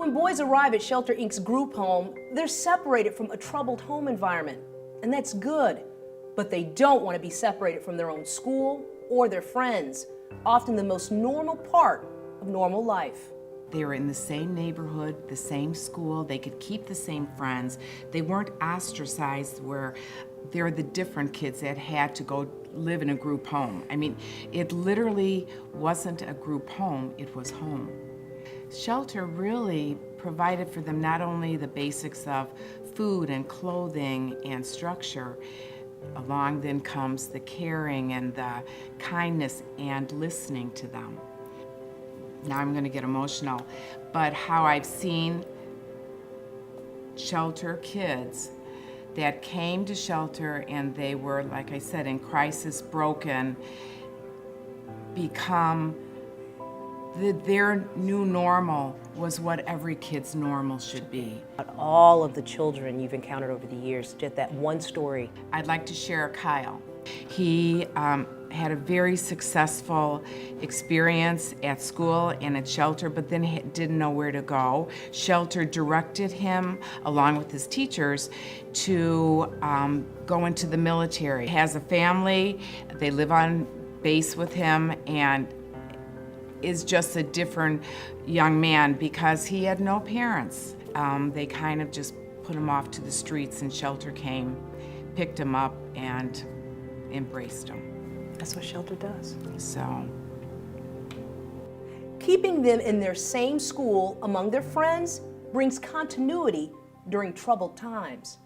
When boys arrive at Shelter Inc.'s group home, they're separated from a troubled home environment, and that's good. But they don't want to be separated from their own school or their friends, often the most normal part of normal life. They were in the same neighborhood, the same school, they could keep the same friends. They weren't ostracized where they're the different kids that had to go live in a group home. I mean, it literally wasn't a group home, it was home. Shelter really provided for them not only the basics of food and clothing and structure, along then comes the caring and the kindness and listening to them. Now I'm going to get emotional, but how I've seen shelter kids that came to shelter and they were, like I said, in crisis, broken, become their new normal was what every kid's normal should be. All of the children you've encountered over the years, just that one story. I'd like to share Kyle. He had a very successful experience at school and at shelter, but then he didn't know where to go. Shelter directed him, along with his teachers, to go into the military. He has a family, they live on base with him, and is just a different young man because he had no parents. They kind of just put him off to the streets, and Shelter came, picked him up, and embraced him. That's what Shelter does. So, keeping them in their same school among their friends brings continuity during troubled times.